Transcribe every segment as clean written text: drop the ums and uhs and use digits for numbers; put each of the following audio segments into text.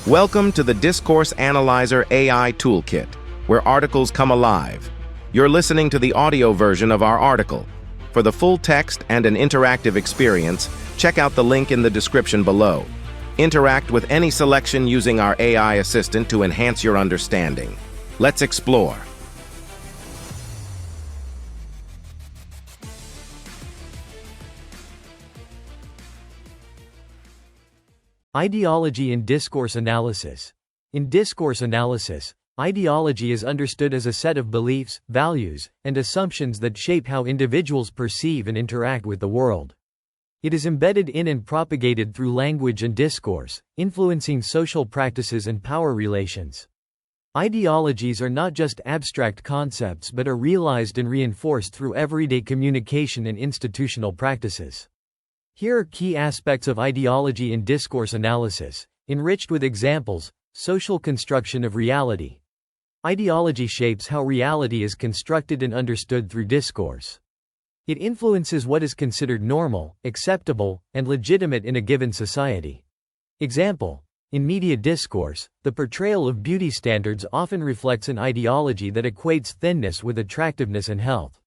Welcome to the Discourse Analyzer AI Toolkit, where articles come alive. You're listening to the audio version of our article. For the full text and an interactive experience, check out the link in the description below. Interact with any selection using our AI assistant to enhance your understanding. Let's explore. Ideology in discourse analysis. In discourse analysis, ideology is understood as a set of beliefs, values, and assumptions that shape how individuals perceive and interact with the world. It is embedded in and propagated through language and discourse, influencing social practices and power relations. Ideologies are not just abstract concepts but are realized and reinforced through everyday communication and institutional practices. Here are key aspects of ideology in discourse analysis, enriched with examples. Social construction of reality. Ideology shapes how reality is constructed and understood through discourse. It influences what is considered normal, acceptable, and legitimate in a given society. Example: in media discourse, the portrayal of beauty standards often reflects an ideology that equates thinness with attractiveness and health.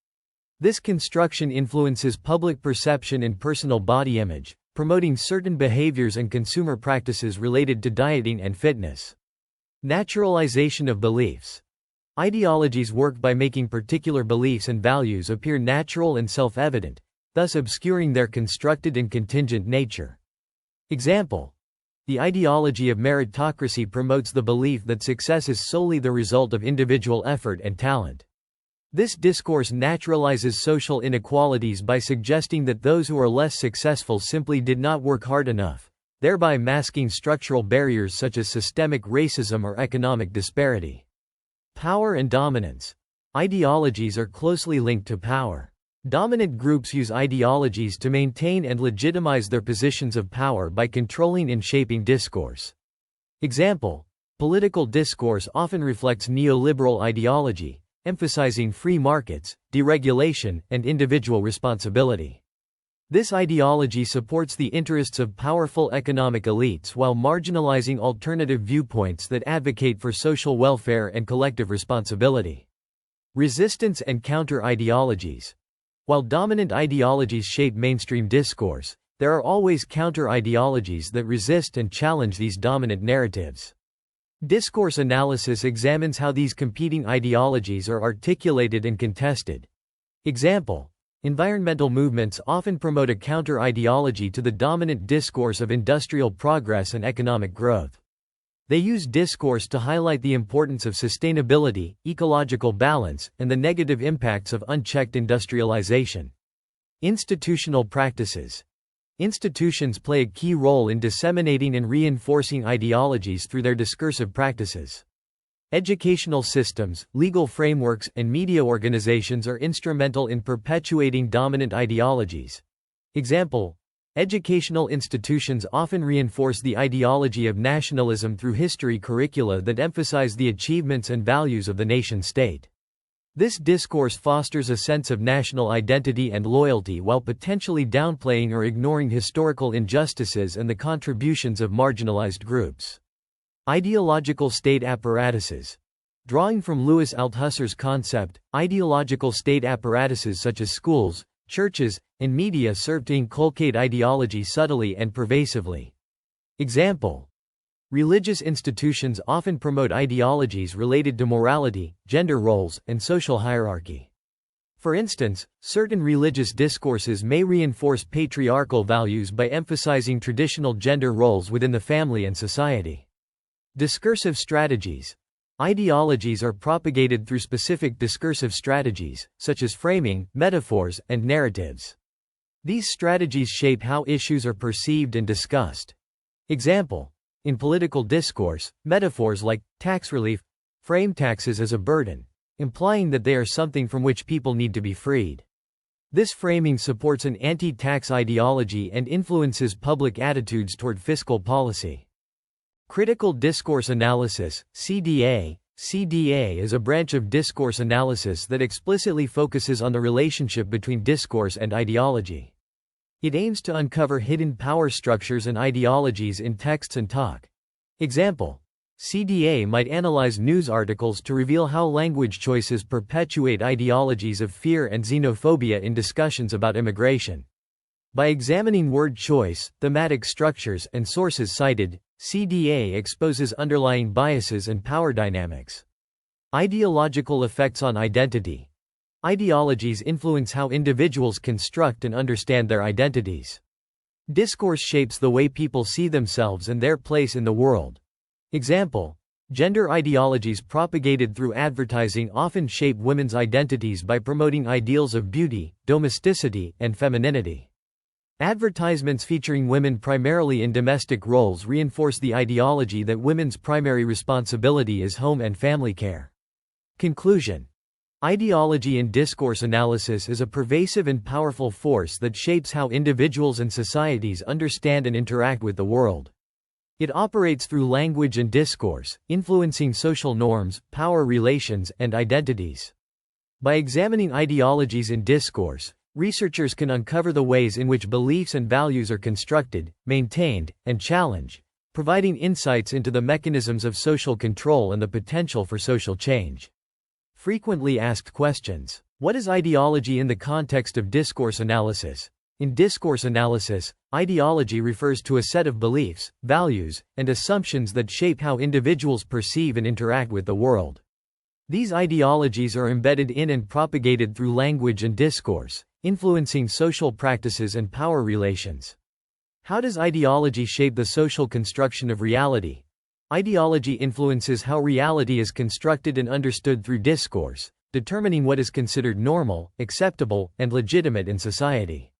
This construction influences public perception and personal body image, promoting certain behaviors and consumer practices related to dieting and fitness. Naturalization of beliefs. Ideologies work by making particular beliefs and values appear natural and self-evident, thus obscuring their constructed and contingent nature. Example: the ideology of meritocracy promotes the belief that success is solely the result of individual effort and talent. This discourse naturalizes social inequalities by suggesting that those who are less successful simply did not work hard enough, thereby masking structural barriers such as systemic racism or economic disparity. Power and dominance. Ideologies are closely linked to power. Dominant groups use ideologies to maintain and legitimize their positions of power by controlling and shaping discourse. Example: political discourse often reflects neoliberal ideology, emphasizing free markets, deregulation, and individual responsibility. This ideology supports the interests of powerful economic elites while marginalizing alternative viewpoints that advocate for social welfare and collective responsibility. Resistance and counter-ideologies. While dominant ideologies shape mainstream discourse, there are always counter-ideologies that resist and challenge these dominant narratives. Discourse analysis examines how these competing ideologies are articulated and contested. Example: environmental movements often promote a counter-ideology to the dominant discourse of industrial progress and economic growth. They use discourse to highlight the importance of sustainability, ecological balance, and the negative impacts of unchecked industrialization. Institutional practices. Institutions play a key role in disseminating and reinforcing ideologies through their discursive practices. Educational systems, legal frameworks, and media organizations are instrumental in perpetuating dominant ideologies. Example: educational institutions often reinforce the ideology of nationalism through history curricula that emphasize the achievements and values of the nation-state. This discourse fosters a sense of national identity and loyalty while potentially downplaying or ignoring historical injustices and the contributions of marginalized groups. Ideological state apparatuses. Drawing from Louis Althusser's concept, ideological state apparatuses such as schools, churches, and media serve to inculcate ideology subtly and pervasively. Example: religious institutions often promote ideologies related to morality, gender roles, and social hierarchy. For instance, certain religious discourses may reinforce patriarchal values by emphasizing traditional gender roles within the family and society. Discursive strategies. Ideologies are propagated through specific discursive strategies, such as framing, metaphors, and narratives. These strategies shape how issues are perceived and discussed. Example: in political discourse, metaphors like tax relief frame taxes as a burden, implying that they are something from which people need to be freed. This framing supports an anti-tax ideology and influences public attitudes toward fiscal policy. Critical discourse analysis, CDA. CDA is a branch of discourse analysis that explicitly focuses on the relationship between discourse and ideology. It aims to uncover hidden power structures and ideologies in texts and talk. Example: CDA might analyze news articles to reveal how language choices perpetuate ideologies of fear and xenophobia in discussions about immigration. By examining word choice, thematic structures, and sources cited, CDA exposes underlying biases and power dynamics. Ideological effects on identity. Ideologies influence how individuals construct and understand their identities. Discourse shapes the way people see themselves and their place in the world. Example: gender ideologies propagated through advertising often shape women's identities by promoting ideals of beauty, domesticity, and femininity. Advertisements featuring women primarily in domestic roles reinforce the ideology that women's primary responsibility is home and family care. Conclusion: ideology in discourse analysis is a pervasive and powerful force that shapes how individuals and societies understand and interact with the world. It operates through language and discourse, influencing social norms, power relations, and identities. By examining ideologies in discourse, researchers can uncover the ways in which beliefs and values are constructed, maintained, and challenged, providing insights into the mechanisms of social control and the potential for social change. Frequently asked questions. What is ideology in the context of discourse analysis? In discourse analysis, ideology refers to a set of beliefs, values, and assumptions that shape how individuals perceive and interact with the world. These ideologies are embedded in and propagated through language and discourse, influencing social practices and power relations. How does ideology shape the social construction of reality? Ideology influences how reality is constructed and understood through discourse, determining what is considered normal, acceptable, and legitimate in society.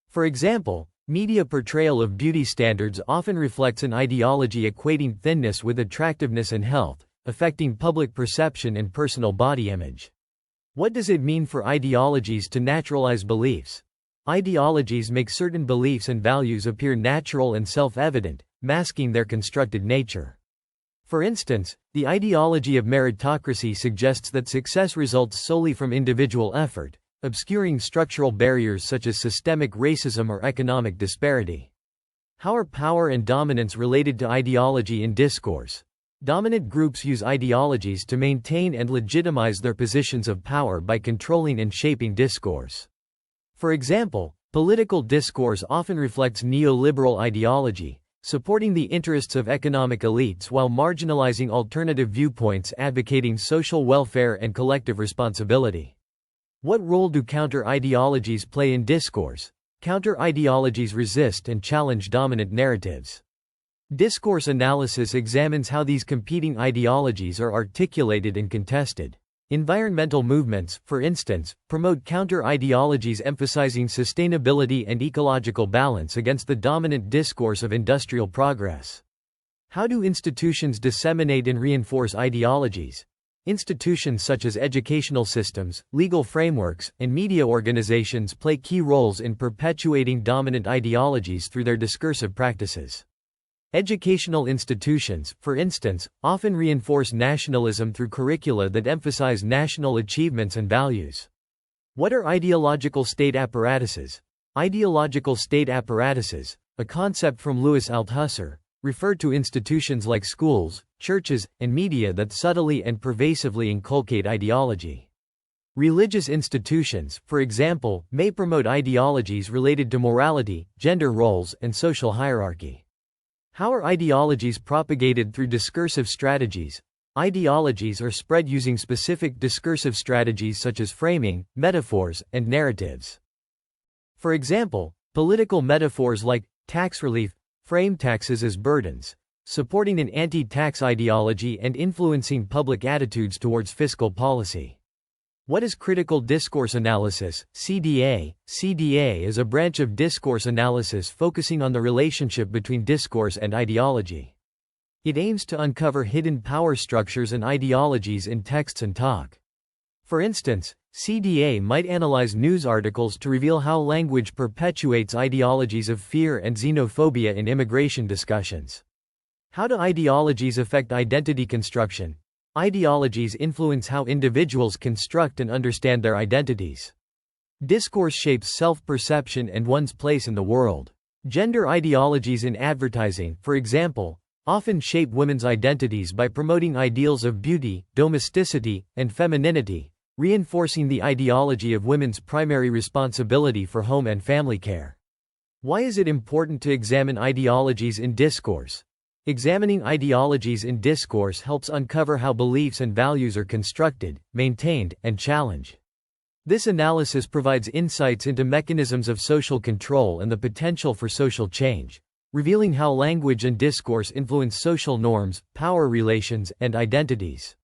For example, media portrayal of beauty standards often reflects an ideology equating thinness with attractiveness and health, affecting public perception and personal body image. What does it mean for ideologies to naturalize beliefs? Ideologies make certain beliefs and values appear natural and self-evident, masking their constructed nature. For instance, the ideology of meritocracy suggests that success results solely from individual effort, obscuring structural barriers such as systemic racism or economic disparity. How are power and dominance related to ideology in discourse? Dominant groups use ideologies to maintain and legitimize their positions of power by controlling and shaping discourse. For example, political discourse often reflects neoliberal ideology, supporting the interests of economic elites while marginalizing alternative viewpoints advocating social welfare and collective responsibility. What role do counter-ideologies play in discourse? Counter-ideologies resist and challenge dominant narratives. Discourse analysis examines how these competing ideologies are articulated and contested. Environmental movements, for instance, promote counter-ideologies emphasizing sustainability and ecological balance against the dominant discourse of industrial progress. How do institutions disseminate and reinforce ideologies? Institutions such as educational systems, legal frameworks, and media organizations play key roles in perpetuating dominant ideologies through their discursive practices. Educational institutions, for instance, often reinforce nationalism through curricula that emphasize national achievements and values. What are ideological state apparatuses? Ideological state apparatuses, a concept from Louis Althusser, refer to institutions like schools, churches, and media that subtly and pervasively inculcate ideology. Religious institutions, for example, may promote ideologies related to morality, gender roles, and social hierarchy. How are ideologies propagated through discursive strategies? Ideologies are spread using specific discursive strategies such as framing, metaphors, and narratives. For example, political metaphors like tax relief frame taxes as burdens, supporting an anti-tax ideology and influencing public attitudes towards fiscal policy. What is critical discourse analysis, CDA? CDA is a branch of discourse analysis focusing on the relationship between discourse and ideology. It aims to uncover hidden power structures and ideologies in texts and talk. For instance, CDA might analyze news articles to reveal how language perpetuates ideologies of fear and xenophobia in immigration discussions. How do ideologies affect identity construction? Ideologies influence how individuals construct and understand their identities. Discourse shapes self-perception and one's place in the world. Gender ideologies in advertising, for example, often shape women's identities by promoting ideals of beauty, domesticity, and femininity, reinforcing the ideology of women's primary responsibility for home and family care. Why is it important to examine ideologies in discourse? Examining ideologies in discourse helps uncover how beliefs and values are constructed, maintained, and challenged. This analysis provides insights into mechanisms of social control and the potential for social change, revealing how language and discourse influence social norms, power relations, and identities.